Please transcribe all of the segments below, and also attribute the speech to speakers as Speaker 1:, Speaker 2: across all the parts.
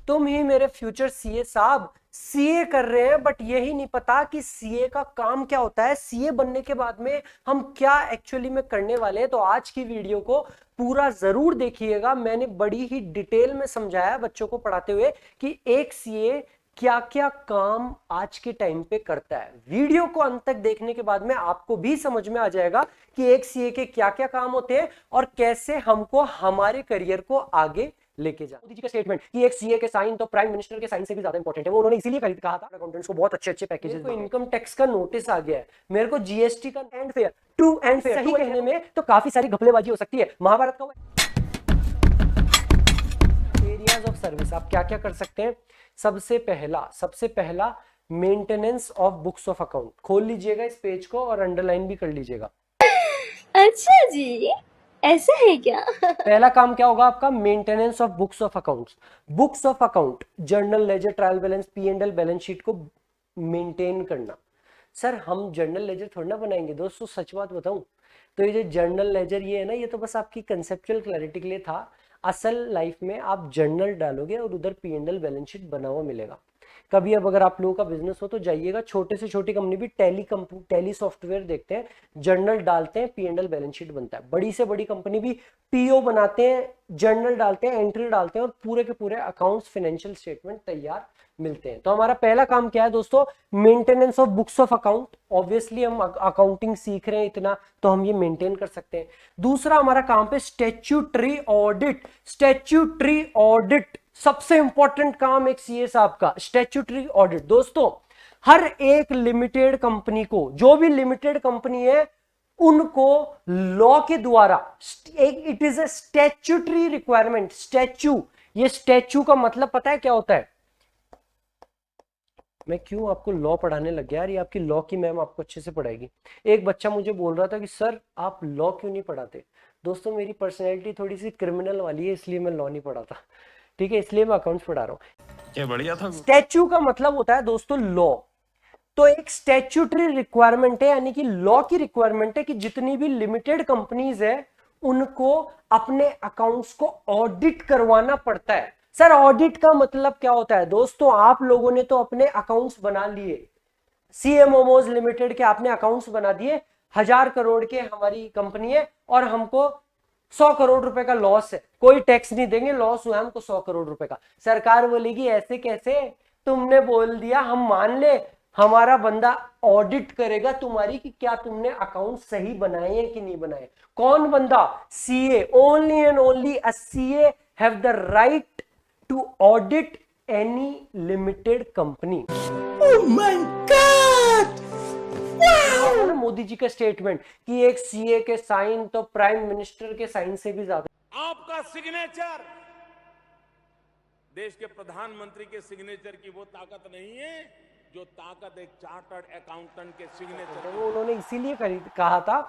Speaker 1: तुम ही मेरे future CA साहब, सीए कर रहे हैं बट यही नहीं पता कि सीए का काम क्या होता है, सीए बनने के बाद में हम क्या एक्चुअली में करने वाले हैं। तो आज की वीडियो को पूरा जरूर देखिएगा। मैंने बड़ी ही डिटेल में समझाया बच्चों को पढ़ाते हुए कि एक सीए क्या क्या काम आज के टाइम पे करता है। वीडियो को अंत तक देखने के बाद में आपको भी समझ में आ जाएगा कि एक सीए के क्या क्या काम होते हैं और कैसे हमको हमारे करियर को आगे लेके जा। मोदी जी का स्टेटमेंट कि एक सीए के साइन तो प्राइम मिनिस्टर के साइन से भी ज्यादा इंपॉर्टेंट है, वो उन्होंने इसीलिए कहा था अकाउंटेंट्स को बहुत अच्छे अच्छे पैकेजेस। को इनकम टैक्स का नोटिस आ गया है, मेरे को जीएसटी का and fair, true and fair सही कहने में तो काफी सारी घपलेबाजी हो सकती है। महाभारत का एरियाज ऑफ सर्विस आप क्या क्या कर सकते हैं। सबसे पहला maintenance of books of account. खोल लीजिएगा इस पेज को और अंडरलाइन भी कर लीजिएगा।
Speaker 2: अच्छा जी, ऐसा है क्या?
Speaker 1: पहला काम क्या होगा आपका, maintenance of books of accounts. Books of account, journal, ledger, trial balance, P and L balance sheet को मेंटेन करना। सर हम जर्नल लेजर थोड़ा ना बनाएंगे दोस्तों, सच बात बताऊं तो ये जो जर्नल लेजर ये है ना, ये तो बस आपकी कंसेप्चुअल क्लैरिटी के लिए था। असल लाइफ में आप जर्नल डालोगे और उधर पी&एल बैलेंस शीट बना हुआ मिलेगा। कभी अब अगर आप लोगों का बिजनेस हो तो जाइएगा, छोटे से छोटी कंपनी भी टैली सॉफ्टवेयर देखते हैं, जर्नल डालते हैं, पी&एल बैलेंस शीट बनता है। बड़ी से बड़ी कंपनी भी पीओ बनाते हैं, जर्नल डालते हैं, एंट्री डालते हैं और पूरे के पूरे अकाउंट्स, फाइनेंशियल स्टेटमेंट तैयार मिलते हैं। तो हमारा पहला काम क्या है दोस्तों, maintenance of books of account. Obviously हम अकाउंटिंग सीख रहे हैं इतना तो हम ये मेंटेन कर सकते हैं। दूसरा हमारा काम पे स्टैट्यूटरी ऑडिट। स्टैट्यूटरी ऑडिट सबसे इंपॉर्टेंट काम एक सीए साहब का, स्टैट्यूटरी ऑडिट। दोस्तों हर एक लिमिटेड कंपनी को, जो भी लिमिटेड कंपनी है उनको लॉ के द्वारा it is a statutory requirement. Statue, ये स्टैच्यू का मतलब पता है क्या होता है? मैं क्यों आपको लॉ पढ़ाने लग गया यार, ये आपकी लॉ की मैम आपको अच्छे से पढ़ाएगी। एक बच्चा मुझे बोल रहा था कि सर आप लॉ क्यों नहीं पढ़ाते। दोस्तों मेरी पर्सनैलिटी थोड़ी सी क्रिमिनल वाली है, इसलिए मैं लॉ नहीं पढ़ाता, ठीक है, इसलिए मैं अकाउंट्स पढ़ा रहा हूँ।
Speaker 3: क्या बढ़िया था।
Speaker 1: स्टैच्यू का मतलब होता है दोस्तों लॉ। तो एक स्टैट्यूटरी रिक्वायरमेंट है, यानी कि लॉ की रिक्वायरमेंट है कि जितनी भी लिमिटेड कंपनीज है उनको अपने अकाउंट्स को ऑडिट करवाना पड़ता है। सर ऑडिट का मतलब क्या होता है दोस्तों, आप लोगों ने तो अपने अकाउंट्स बना लिए, सीएमओमोज लिमिटेड के आपने अकाउंट्स बना दिए, 1000 करोड़ के हमारी कंपनी है और हमको 100 करोड़ रुपए का लॉस है, कोई टैक्स नहीं देंगे, लॉस हुआ हमको 100 करोड़ रुपए का। सरकार बोलेगी ऐसे कैसे, तुमने बोल दिया हम मान ले, हमारा बंदा ऑडिट करेगा तुम्हारी कि क्या तुमने अकाउंट सही बनाए हैं कि नहीं बनाए। कौन बंदा? CA. Only and only a CA have the right to audit any limited company.
Speaker 2: Oh my God!
Speaker 1: Wow! Modi ji का स्टेटमेंट कि एक सीए के साइन तो प्राइम मिनिस्टर के साइन से भी ज्यादा।
Speaker 3: आपका सिग्नेचर देश के प्रधानमंत्री के सिग्नेचर की वो ताकत नहीं है जो ताकत एक चार्टर्ड अकाउंटेंट के सिग्नेचर।
Speaker 1: वो उन्होंने इसीलिए कहा था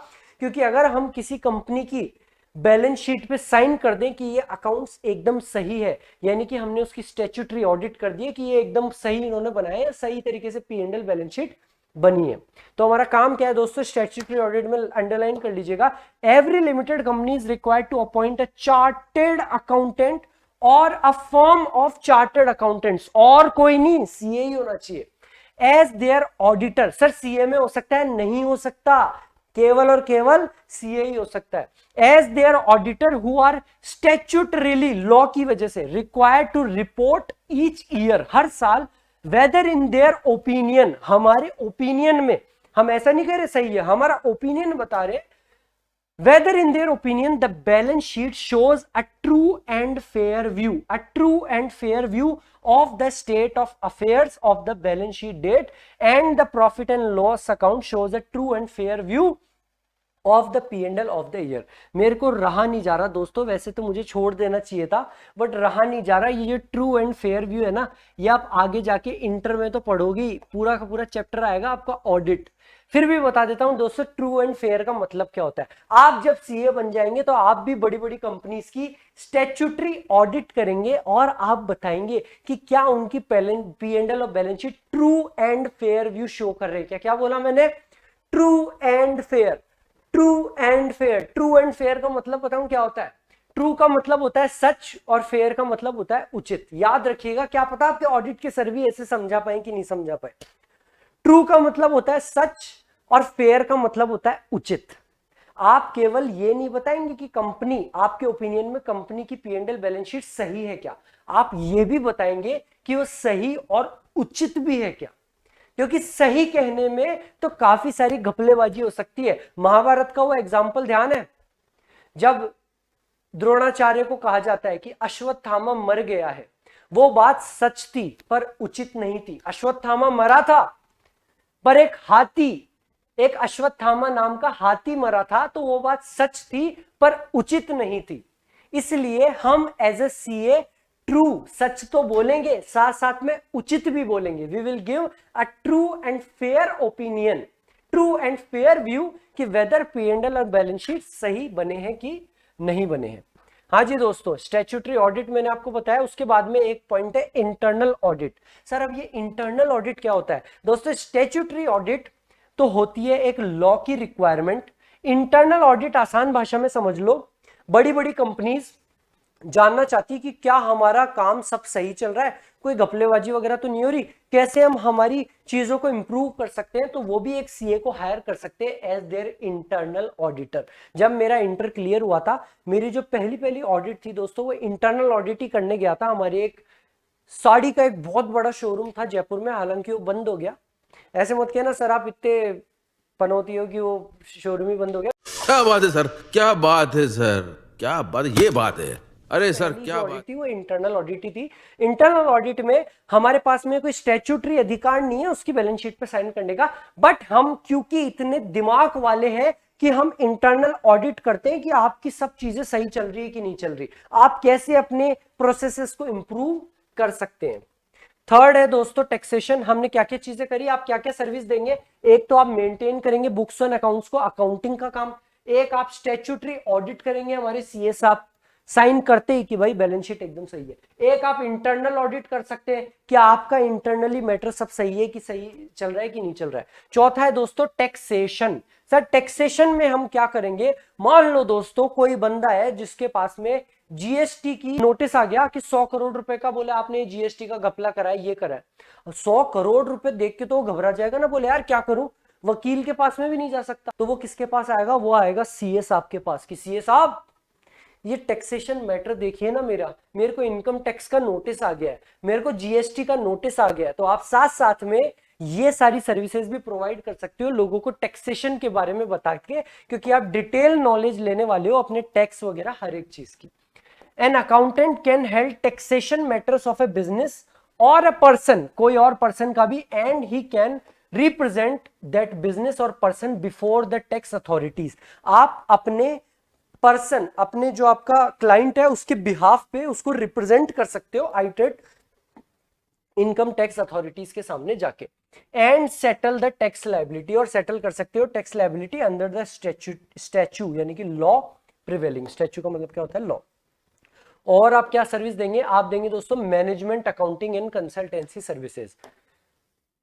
Speaker 1: क्योंकि अगर हम किसी कंपनी की बैलेंस शीट पे साइन कर दें कि ये अकाउंट्स एकदम सही है, यानी कि हमने उसकी स्टैट्यूटरी ऑडिट कर दी कि ये एकदम सही इन्होंने बनाया है, सही तरीके से पी&एल बैलेंस शीट बनी है। तो हमारा काम क्या है दोस्तों, स्टैट्यूटरी ऑडिट में अंडरलाइन कर लीजिएगा, every limited company is required to appoint a chartered accountant or a firm of chartered accountants, और कोई नहीं, सीए ही होना चाहिए, as their auditor. Sir CA में हो सकता है, नहीं हो सकता, केवल और केवल सीए ही हो सकता है। As their auditor who are statutorily, law की वजह से, required to report each year, हर साल, वेदर इन देयर ओपिनियन, हमारे ओपिनियन में, हम ऐसा नहीं कह रहे सही है, हमारा ओपिनियन बता रहे, whether in their opinion the balance sheet shows a true and fair view, a true and fair view of the state of affairs of the balance sheet date, and the profit and loss account shows a true and fair view of the P and L of the year. मेरे को रहा नहीं जा रहा दोस्तों, वैसे तो मुझे छोड़ देना चाहिए था बट रहा नहीं जा रहा, ये जो ट्रू एंड फेयर व्यू है ना, ये आप आगे जाके इंटर में तो पढ़ोगे, पूरा का पूरा चैप्टर आएगा आपका ऑडिट। फिर भी बता देता हूं दोस्तों, ट्रू एंड फेयर का मतलब क्या होता है। आप जब सीए बन जाएंगे तो आप भी बड़ी बड़ी कंपनीज की स्टैट्यूटरी ऑडिट करेंगे और आप बताएंगे कि क्या उनकी पी&एल और balance sheet true and fair view show कर रहे हैं। क्या क्या बोला मैंने? True and fair. True and fair, true and fair का मतलब बताऊं क्या होता है? ट्रू का मतलब होता है सच और फेयर का मतलब होता है उचित। याद रखिएगा, क्या पता आपके ऑडिट के सर भी ऐसे समझा पाए कि नहीं समझा पाए। ट्रू का मतलब होता है सच और फेयर का मतलब होता है उचित। आप केवल ये नहीं बताएंगे कि कंपनी, आपके ओपिनियन में कंपनी की P&L बैलेंस शीट सही है क्या, आप ये भी बताएंगे कि वो सही और उचित भी है क्या। क्योंकि सही कहने में तो काफी सारी घपलेबाजी हो सकती है। महाभारत का वो एग्जाम्पल ध्यान है, जब द्रोणाचार्य को कहा जाता है कि अश्वत्थामा मर गया है, वो बात सच थी पर उचित नहीं थी। अश्वत्थामा मरा था पर एक हाथी, एक अश्वत्थामा नाम का हाथी मरा था, तो वो बात सच थी पर उचित नहीं थी। इसलिए हम एज ए सीए ट्रू, सच तो बोलेंगे, साथ साथ में उचित भी बोलेंगे। We will give a true and fair opinion, true and fair view कि वेदर P&L और बैलेंस शीट सही बने हैं कि नहीं बने हैं। हाँ जी दोस्तों, स्टैट्यूटरी ऑडिट मैंने आपको बताया। उसके बाद में एक पॉइंट है इंटरनल ऑडिट। सर अब ये इंटरनल ऑडिट क्या होता है? दोस्तों स्टैट्यूटरी ऑडिट तो होती है एक लॉ की रिक्वायरमेंट। इंटरनल ऑडिट आसान भाषा में समझ लो, बड़ी बड़ी कंपनीज जानना चाहती है कि क्या हमारा काम सब सही चल रहा है, कोई घपलेबाजी वगैरह तो नहीं हो रही, कैसे हम हमारी चीजों को इंप्रूव कर सकते हैं। तो वो भी एक सीए को हायर कर सकते हैं एज देयर इंटरनल ऑडिटर। जब मेरा इंटर क्लियर हुआ था, मेरी जो पहली पहली ऑडिट थी दोस्तों, वो इंटरनल ऑडिट ही करने गया था। हमारे एक साड़ी का एक बहुत बड़ा शोरूम था जयपुर में, हालांकि वो बंद हो गया। ऐसे मत कहना सर आप इतने पनौती हो कि वो शोरूम ही बंद हो गया।
Speaker 4: क्या बात है सर, क्या बात है सर, क्या बात, ये बात है। अरे सर क्या बात।
Speaker 1: ऑडिट थी वो इंटरनल ऑडिट ही थी। इंटरनल ऑडिट में हमारे पास में कोई स्टैट्यूटरी अधिकार नहीं है उसकी बैलेंस शीट पे साइन करने का, बट हम क्योंकि इतने दिमाग वाले हैं कि हम इंटरनल ऑडिट करते हैं कि आपकी सब चीजें सही चल रही है कि नहीं चल रही, आप कैसे अपने प्रोसेसेस को इंप्रूव कर सकते हैं। थर्ड है दोस्तों टैक्सेशन। हमने क्या क्या चीजें करी, आप क्या क्या सर्विस देंगे। एक तो आप मेंटेन करेंगे बुक्स एंड अकाउंट्स को, अकाउंटिंग का काम। एक आप स्टैट्यूटरी ऑडिट करेंगे, हमारे सीए साहब साइन करते ही कि भाई बैलेंस शीट एकदम सही है। एक आप इंटरनल ऑडिट कर सकते हैं कि आपका इंटरनली मैटर सब सही है कि सही चल रहा है कि नहीं चल रहा है। चौथा है दोस्तों टैक्सेशन। सर टैक्सेशन में हम क्या करेंगे, मान लो दोस्तों कोई बंदा है जिसके पास में जीएसटी की नोटिस आ गया कि 100 करोड़ रुपए का, बोले आपने जीएसटी का घपला करा है, ये करा है। 100 करोड़ रुपए देख के तो वो घबरा जाएगा ना, बोले यार क्या करूं, वकील के पास में भी नहीं जा सकता। तो वो किसके पास आएगा, वो आएगा सीए साहब के पास कि सीए साहब ये टैक्सेशन मैटर देखिए ना, मेरे को इनकम टैक्स का नोटिस आ गया है, मेरे को जीएसटी का नोटिस आ गया है। तो आप साथ साथ में ये सारी सर्विसेज भी प्रोवाइड कर सकते हो लोगों को टैक्सेशन के बारे में बता के, क्योंकि आप डिटेल नॉलेज लेने वाले हो अपने टैक्स वगैरह हर एक चीज की। An accountant can held taxation matters of a business or a person, कोई और पर्सन का भी, and he can represent that business or person before the tax authorities. आप अपने पर्सन, अपने जो आपका क्लाइंट है उसके बिहाफ पे उसको रिप्रेजेंट कर सकते हो आईटेट इनकम टैक्स अथॉरिटीज के सामने जाके, and settle the tax liability, और सेटल कर सकते हो tax liability under the statue यानी कि लॉ प्रिवेलिंग। स्टैच्यू का मतलब क्या होता है, लॉ। और आप क्या सर्विस देंगे, आप देंगे दोस्तों management accounting and consultancy services.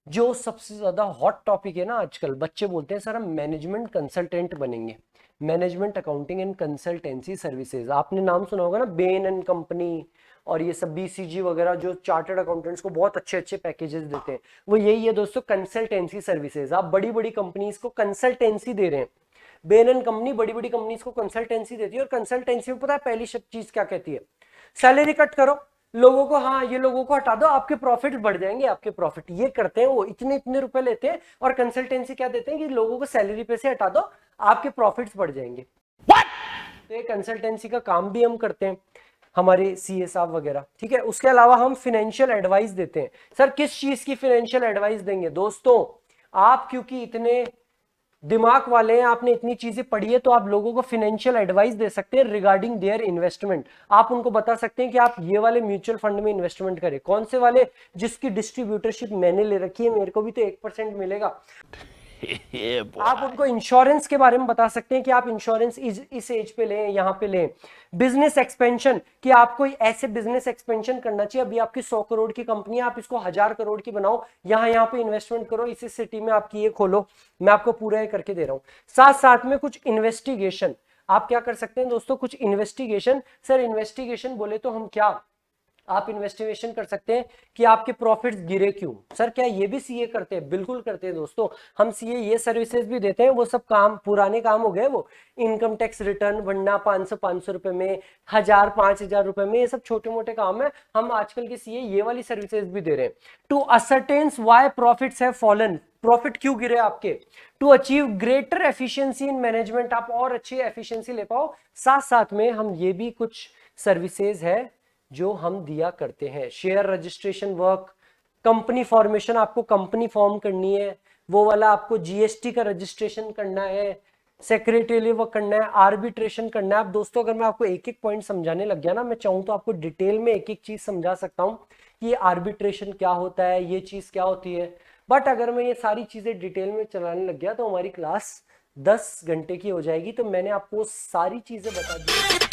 Speaker 1: जो सबसे ज्यादा हॉट टॉपिक है ना आजकल, बच्चे बोलते हैं सर हम मैनेजमेंट कंसल्टेंट बनेंगे। Management accounting and consultancy services, आपने नाम सुना होगा ना, बेन एंड कंपनी और ये सब बीसीजी वगैरह, जो चार्टर्ड अकाउंटेंट्स को बहुत अच्छे अच्छे पैकेजेस देते हैं, वो यही है दोस्तों कंसल्टेंसी सर्विसेज। आप बड़ी बड़ी कंपनीज को कंसल्टेंसी दे रहे हैं। बेन एंड कंपनी बड़ी बड़ी कंपनीज को कंसल्टेंसी देती है, और कंसल्टेंसी में पता है पहली चीज क्या कहती है, सैलरी कट करो लोगों को, हाँ ये लोगों को हटा दो, आपके प्रॉफिट बढ़ जाएंगे, आपके प्रॉफिट। ये करते हैं वो, इतने इतने रुपए लेते हैं, और कंसल्टेंसी क्या देते हैं कि लोगों को सैलरी पे से हटा दो, आपके प्रॉफिट्स बढ़ जाएंगे। तो ये कंसल्टेंसी का काम भी हम करते हैं, हमारे सीए साहब वगैरह, ठीक है। उसके अलावा हम फाइनेंशियल एडवाइस देते हैं। सर किस चीज की फाइनेंशियल एडवाइस देंगे दोस्तों, आप क्योंकि इतने दिमाग वाले हैं, आपने इतनी चीजें पढ़ी है, तो आप लोगों को फाइनेंशियल एडवाइस दे सकते हैं रिगार्डिंग देयर इन्वेस्टमेंट। आप उनको बता सकते हैं कि आप ये वाले म्यूचुअल फंड में इन्वेस्टमेंट करें, कौन से वाले जिसकी डिस्ट्रीब्यूटरशिप मैंने ले रखी है, मेरे को भी तो 1% मिलेगा। आप उनको इंश्योरेंस के बारे में बता सकते हैं कि आप इंश्योरेंस इस एज पे लें, यहाँ पे लें। बिजनेस एक्सपेंशन, कि आपको ऐसे बिजनेस एक्सपेंशन करना चाहिए, अभी आपकी 100 करोड़ की कंपनी है, आप इसको 1000 करोड़ की बनाओ, यहाँ पे इन्वेस्टमेंट करो, इस सिटी में आपकी ये खोलो, मैं आपको पूरा ये करके दे रहा हूँ। साथ साथ में कुछ इन्वेस्टिगेशन, आप क्या कर सकते हैं दोस्तों, कुछ इन्वेस्टिगेशन। सर इन्वेस्टिगेशन बोले तो हम क्या, आप इन्वेस्टिगेशन कर सकते हैं कि आपके प्रॉफिट्स गिरे क्यों। सर क्या ये भी सीए करते हैं? बिल्कुल करते हैं दोस्तों, हम सीए ये सर्विसेज भी देते हैं। वो सब काम पुराने काम हो गए, वो इनकम टैक्स रिटर्न भरना 500 रुपए में, 1000 5000 रुपए में, ये सब छोटे मोटे काम है। हम आजकल के सीए ये वाली सर्विसेज भी दे रहे हैं। To ascertain why profits have fallen, profit क्यों गिरे आपके। To achieve greater efficiency in management, आप और अच्छी एफिशिएंसी ले पाओ। साथ साथ में हम ये भी कुछ सर्विसेज है जो हम दिया करते हैं। Share registration work, company formation, आपको कंपनी फॉर्म करनी है वो वाला, आपको जीएसटी का रजिस्ट्रेशन करना है, सेक्रेटरी वर्क करना है, आर्बिट्रेशन करना है। अब दोस्तों अगर मैं आपको एक एक पॉइंट समझाने लग गया ना, मैं चाहूँ तो आपको डिटेल में एक एक चीज समझा सकता हूँ कि ये आर्बिट्रेशन क्या होता है, ये चीज क्या होती है। बट अगर मैं ये सारी चीजें डिटेल में चलाने लग गया तो हमारी क्लास 10 घंटे की हो जाएगी। तो मैंने आपको सारी चीजें बता दी।